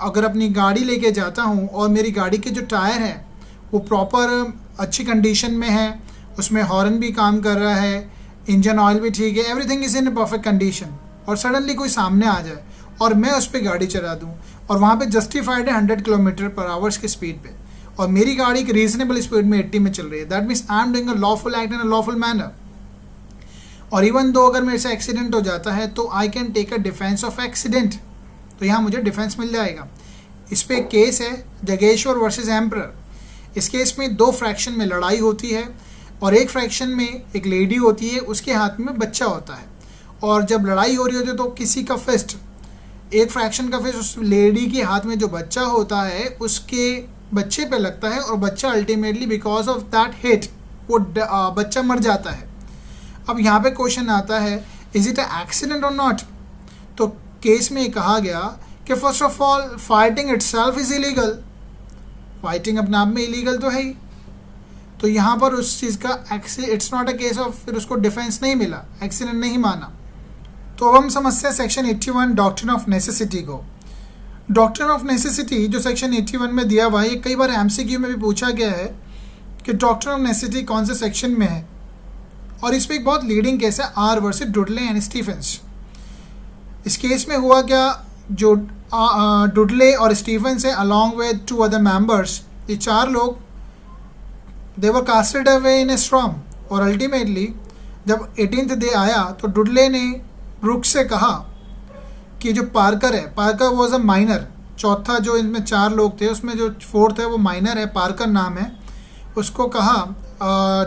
Speaker 1: अगर अपनी गाड़ी लेके जाता हूं और मेरी गाड़ी के जो टायर है वो प्रॉपर अच्छी कंडीशन में है, उसमें हॉर्न भी काम कर रहा है, इंजन ऑयल भी ठीक है, everything is in perfect condition, और सडनली कोई सामने आ जाए और मैं उस पर गाड़ी चला दूँ और वहाँ पे जस्टिफाइड है 100 किलोमीटर पर आवर्स की स्पीड पे, और मेरी गाड़ी एक रीजनेबल स्पीड में 80 में चल रही है, that means I am doing a lawful act in a lawful manner. और इवन दो अगर मेरे से एक्सीडेंट हो जाता है तो I can take a defence of accident, तो यहाँ मुझे डिफेंस मिल जाएगा। इस पर केस है जगेश्वर वर्सेस एम्परर। इस केस में दो फ्रैक्शन में लड़ाई होती है और एक फ्रैक्शन में एक लेडी होती है, उसके हाथ में बच्चा होता है, और जब लड़ाई हो रही होती है तो किसी का फिस्ट, एक फ्रैक्शन का फिस्ट उस लेडी के हाथ में जो बच्चा होता है उसके बच्चे पे लगता है और बच्चा ultimately because of that hit वो बच्चा मर जाता है। अब यहाँ पे क्वेश्चन आता है इज इट अ एक्सीडेंट और नॉट। तो केस में कहा गया कि first of all fighting itself is illegal, fighting अपने आप में इलीगल तो है ही, तो यहाँ पर उस चीज़ का it's not a case of, फिर उसको डिफेंस नहीं मिला, एक्सीडेंट नहीं माना। तो अब हम समझते हैं सेक्शन 81 डॉक्ट्रिन ऑफ नेसेसिटी को। डॉक्ट्रिन ऑफ नेसेसिटी जो सेक्शन 81 में दिया हुआ है, ये कई बार एमसीक्यू में भी पूछा गया है कि डॉक्ट्रिन ऑफ नेसेसिटी कौन से सेक्शन में है, और इस पर एक बहुत लीडिंग केस है आर वर्सेस डुडले एंड स्टीफेंस। इस केस में हुआ क्या, जो डुडले और स्टीफेंस है अलॉन्ग विद 2 अदर मेंबर्स, ये 4 लोग दे वर casted away in A storm, और अल्टीमेटली जब 18th डे आया तो डुडले ने ब्रुक से कहा कि जो पार्कर है, पार्कर वॉज अ माइनर, चौथा जो इनमें 4 लोग थे उसमें जो 4th है वो माइनर है, पार्कर नाम है, उसको कहा,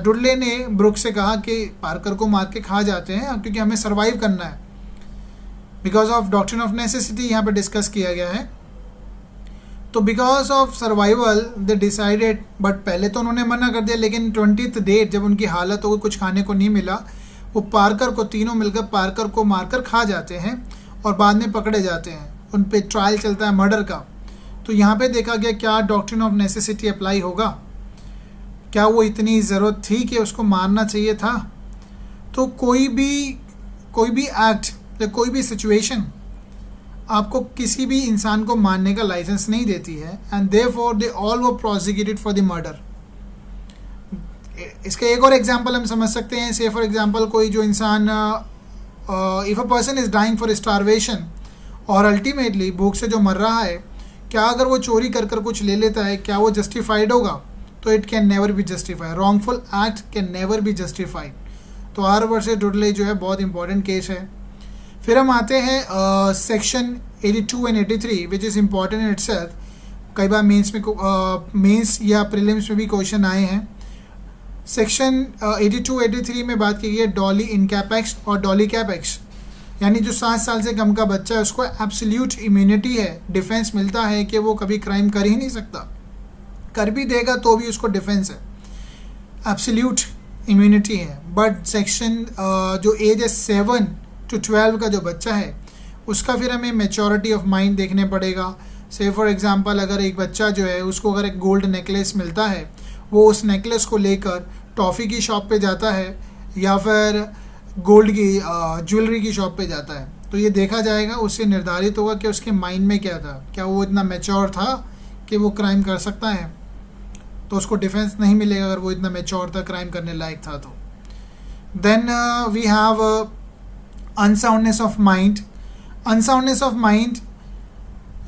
Speaker 1: डुडले ने ब्रुक से कहा कि पार्कर को मार के खा जाते हैं क्योंकि हमें सर्वाइव करना है, because of doctrine of necessity यहाँ पे डिस्कस किया गया है। तो because of survival they decided, but पहले तो उन्होंने मना कर दिया, लेकिन 20th डेट जब उनकी हालत हो गई, कुछ खाने को नहीं मिला, वो पार्कर को, तीनों मिलकर पार्कर को मारकर खा जाते हैं और बाद में पकड़े जाते हैं, उन पे ट्रायल चलता है मर्डर का। तो यहाँ पे देखा गया क्या डॉक्ट्रिन ऑफ नेसेसिटी अप्लाई होगा, क्या वो इतनी ज़रूरत थी कि उसको मारना चाहिए था। तो कोई भी एक्ट या कोई भी सिचुएशन आपको किसी भी इंसान को मारने का लाइसेंस नहीं देती है, and therefore they all were prosecuted for the murder. इसका एक और एग्जांपल हम समझ सकते हैं, से फॉर एग्जांपल कोई जो इंसान, if a person is dying for starvation, और अल्टीमेटली भूख से जो मर रहा है, क्या अगर वो चोरी कर कर कुछ ले लेता है, क्या वो जस्टिफाइड होगा? तो it can never be justified, wrongful act can never be justified. तो आर वर्सेस डुडले जो है बहुत इंपॉर्टेंट केस है। फिर हम आते हैं section 82 and 83 which is important in itself. कई बार मेंस या प्रीलिम्स में भी क्वेश्चन आए हैं। सेक्शन 82-83 में बात की गई है डॉली इनकैपेक्स और डॉली कैपेक्स, यानी जो 7 साल से कम का बच्चा है उसको एब्सोल्यूट इम्यूनिटी है, डिफेंस मिलता है कि वो कभी क्राइम कर ही नहीं सकता, कर भी देगा तो भी उसको डिफेंस है, एब्सोल्यूट इम्यूनिटी है। बट सेक्शन जो एज है 7 to 12 का जो बच्चा है उसका फिर हमें मेच्योरिटी ऑफ माइंड देखने पड़ेगा। से फॉर एग्जांपल अगर एक बच्चा जो है उसको अगर एक गोल्ड नेकलेस मिलता है, वो उस नेकलेस को लेकर टॉफ़ी की शॉप पे जाता है या फिर गोल्ड की ज्वेलरी की शॉप पे जाता है, तो ये देखा जाएगा, उससे निर्धारित होगा कि उसके माइंड में क्या था, क्या वो इतना मैच्योर था कि वो क्राइम कर सकता है। तो उसको डिफेंस नहीं मिलेगा अगर वो इतना मैच्योर था, क्राइम करने लायक था। तो then we have unsoundness of mind. Unsoundness of mind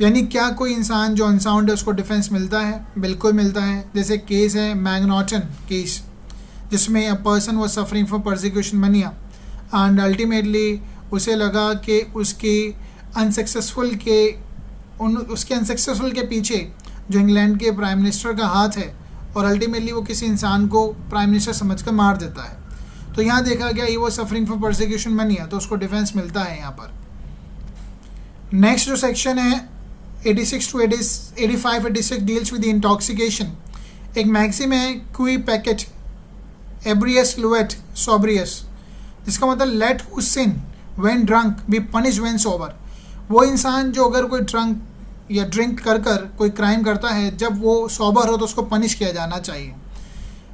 Speaker 1: यानी क्या कोई इंसान जो अनसाउंड है उसको डिफेंस मिलता है? बिल्कुल मिलता है। जैसे केस है मैग्नॉटन केस, जिसमें a person was suffering from persecution mania and ultimately उसे लगा कि उसके अनसक्सेसफुल के पीछे जो इंग्लैंड के प्राइम मिनिस्टर का हाथ है, और अल्टीमेटली वो किसी इंसान को प्राइम मिनिस्टर समझकर मार देता है। तो यहाँ देखा गया ही वो सफरिंग फ्रॉम परसिक्यूशन मनिया, तो उसको डिफेंस मिलता है यहाँ पर। नेक्स्ट जो सेक्शन है 86 to 85 86 डील्स विद इंटॉक्सिकेशन। एक मैक्सिम है क्वी पैकेट एब्रियस लुएट सोब्रियस, जिसका मतलब let who sin when drunk be punish when sober. वो इंसान जो अगर कोई ड्रंक या ड्रिंक कर कोई क्राइम करता है, जब वो सोबर हो तो उसको पनिश किया जाना चाहिए।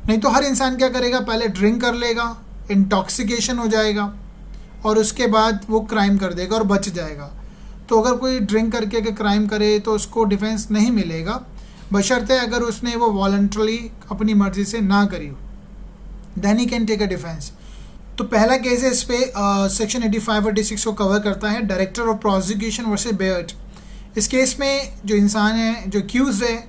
Speaker 1: नहीं तो हर इंसान क्या करेगा, पहले ड्रिंक कर लेगा, इंटॉक्सिकेशन हो जाएगा और उसके बाद वो क्राइम कर देगा और बच जाएगा। तो अगर कोई ड्रिंक करके अगर क्राइम करे तो उसको डिफेंस नहीं मिलेगा, बशर्ते अगर उसने वो वॉलंटरली अपनी मर्जी से ना करी हो, then he can take a defence. तो पहला केस है इस पे सेक्शन 85 और 86 को कवर करता है, director of prosecution versus Baird. इस केस में जो इंसान है, जो एक्यूज है,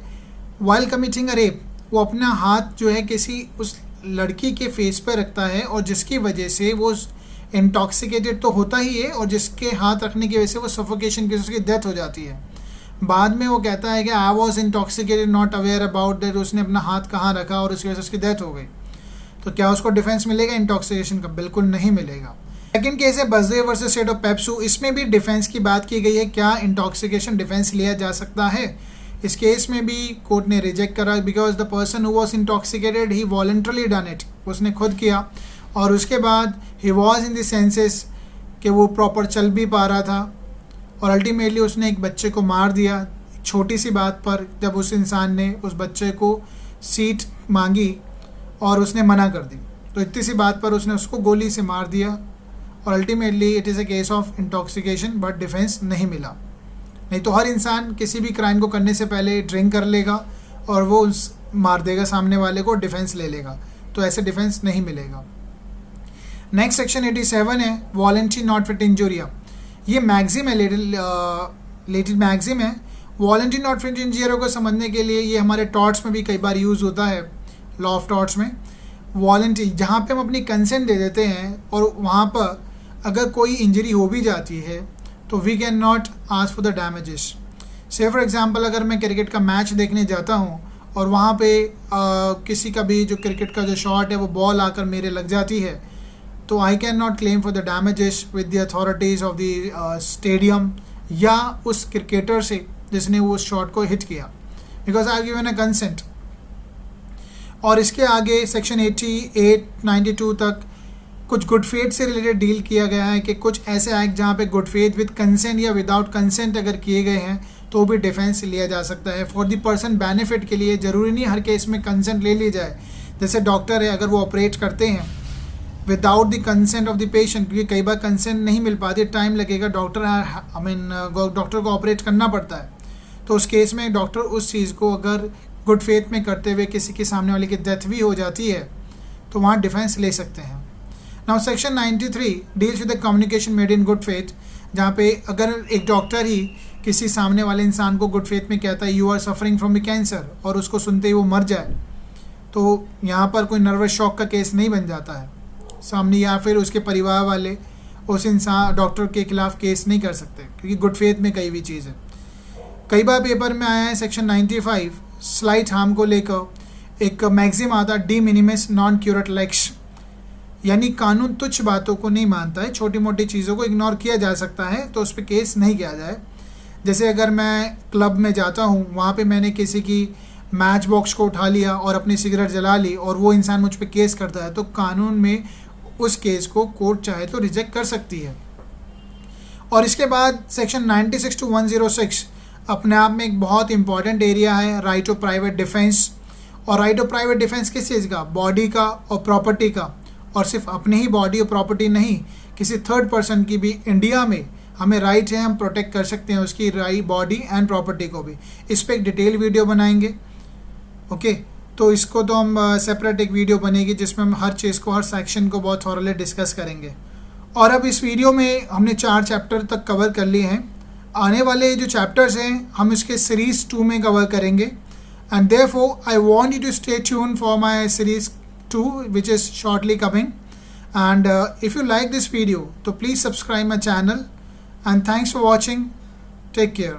Speaker 1: वाइल कमिटिंग अ रेप, वो अपना हाथ जो है किसी उस लड़की के फेस पर रखता है और जिसकी वजह से वो इंटॉक्सिकेटेड तो होता ही है, और जिसके हाथ रखने की वजह से वो सफोकेशन की उसकी डेथ हो जाती है। बाद में वो कहता है कि I was intoxicated not aware about that, उसने अपना हाथ कहाँ रखा और उसकी वजह से उसकी डेथ हो गई। तो क्या उसको डिफेंस मिलेगा इंटॉक्सिकेशन का? बिल्कुल नहीं मिलेगा। सेकंड केस है Basdev versus state of PEPSU. इसमें भी डिफेंस की बात की गई है, क्या इंटॉक्सिकेशन डिफेंस लिया जा सकता है। इस केस में भी कोर्ट ने रिजेक्ट करा, because the person who was intoxicated he voluntarily done it, उसने खुद किया, और उसके बाद he was in the senses कि वो प्रॉपर चल भी पा रहा था, और अल्टीमेटली उसने एक बच्चे को मार दिया छोटी सी बात पर, जब उस इंसान ने उस बच्चे को सीट मांगी और उसने मना कर दी, तो इतनी सी बात पर उसने उसको गोली से मार दिया, और ultimately it is a case of intoxication, but defence नहीं मिला। नहीं तो हर इंसान किसी भी क्राइम को करने से पहले ड्रिंक कर लेगा और वो उस मार देगा सामने वाले को, डिफेंस ले लेगा, तो ऐसे डिफेंस नहीं मिलेगा। नेक्स्ट सेक्शन 87 है वॉलंटरी नॉट फिट इंजूरिया। ये मैक्सिम है, लिटिल मैक्सिम है। वॉलंटरी नॉट फिट इंजूरिया को समझने के लिए ये हमारे टॉर्ट्स में भी कई बार यूज़ होता है, लॉ ऑफ टॉर्ट्स में। वॉलंटरी जहाँ पे हम अपनी कंसेंट दे देते हैं और वहाँ पर अगर कोई इंजरी हो भी जाती है तो we can not ask for the damages. Say for example अगर मैं क्रिकेट का मैच देखने जाता हूँ और वहाँ पे किसी का भी जो क्रिकेट का जो शॉट है वो बॉल आकर मेरे लग जाती है, तो I can not claim for the damages with the authorities of the stadium या उस क्रिकेटर से जिसने वो शॉट को हिट किया, because I given a consent. और इसके आगे सेक्शन 88 92 तक कुछ गुड फेथ से रिलेटेड डील किया गया है कि कुछ ऐसे एक्ट जहाँ पे गुड फेथ विद कंसेंट या विदाउट कंसेंट अगर किए गए हैं तो भी डिफेंस लिया जा सकता है फॉर द पर्सन बेनिफिट के लिए। ज़रूरी नहीं हर केस में कंसेंट ले ली जाए। जैसे डॉक्टर है, अगर वो ऑपरेट करते हैं without the consent of the patient, क्योंकि कई बार कंसेंट नहीं मिल पाती, टाइम लगेगा, डॉक्टर को ऑपरेट करना पड़ता है, तो उस केस में डॉक्टर उस चीज़ को अगर गुड फेथ में करते हुए किसी के सामने वाले की डेथ भी हो जाती है तो वहाँ डिफेंस ले सकते हैं। Now section 93 deals with the communication made in good faith, जहाँ पे अगर एक डॉक्टर ही किसी सामने वाले इंसान को गुड फेथ में कहता है you are suffering from a cancer और उसको सुनते ही वो मर जाए, तो यहाँ पर कोई नर्वस शॉक का केस नहीं बन जाता है सामने, या फिर उसके परिवार वाले उस इंसान डॉक्टर के खिलाफ केस नहीं कर सकते क्योंकि गुड फेथ में कई भी चीज़ है। कई बार पेपर में आया है सेक्शन 95 स्लाइट हार्म को लेकर एक मैक्सिम आता डी मिनिमिस नॉन क्यूरेट लेक्स, यानी कानून तुच्छ बातों को नहीं मानता है, छोटी मोटी चीज़ों को इग्नोर किया जा सकता है तो उस पर केस नहीं किया जाए। जैसे अगर मैं क्लब में जाता हूँ, वहाँ पे मैंने किसी की मैच बॉक्स को उठा लिया और अपनी सिगरेट जला ली और वो इंसान मुझ पर केस करता है, तो कानून में उस केस को कोर्ट चाहे तो रिजेक्ट कर सकती है। और इसके बाद सेक्शन 96 to 106 अपने आप में एक बहुत इंपॉर्टेंट एरिया है, राइट ऑफ प्राइवेट डिफेंस। और राइट ऑफ प्राइवेट डिफेंस किस चीज़ का? बॉडी का और प्रॉपर्टी का, और सिर्फ अपने ही बॉडी और प्रॉपर्टी नहीं, किसी थर्ड पर्सन की भी इंडिया में हमें राइट है, हम प्रोटेक्ट कर सकते हैं उसकी राइट बॉडी एंड प्रॉपर्टी को भी। इस पर एक डिटेल वीडियो बनाएंगे, ओके। तो इसको तो हम सेपरेट एक वीडियो बनेगी जिसमें हम हर चीज़ को, हर सेक्शन को बहुत थॉरली डिस्कस करेंगे। और अब इस वीडियो में हमने 4 चैप्टर तक कवर कर लिए हैं, आने वाले जो चैप्टर्स हैं हम इसके सीरीज़ 2 में कवर करेंगे. And therefore I want you to stay tuned for my series 2 which is shortly coming. And if you like this video, so please subscribe my channel. And thanks for watching. Take care.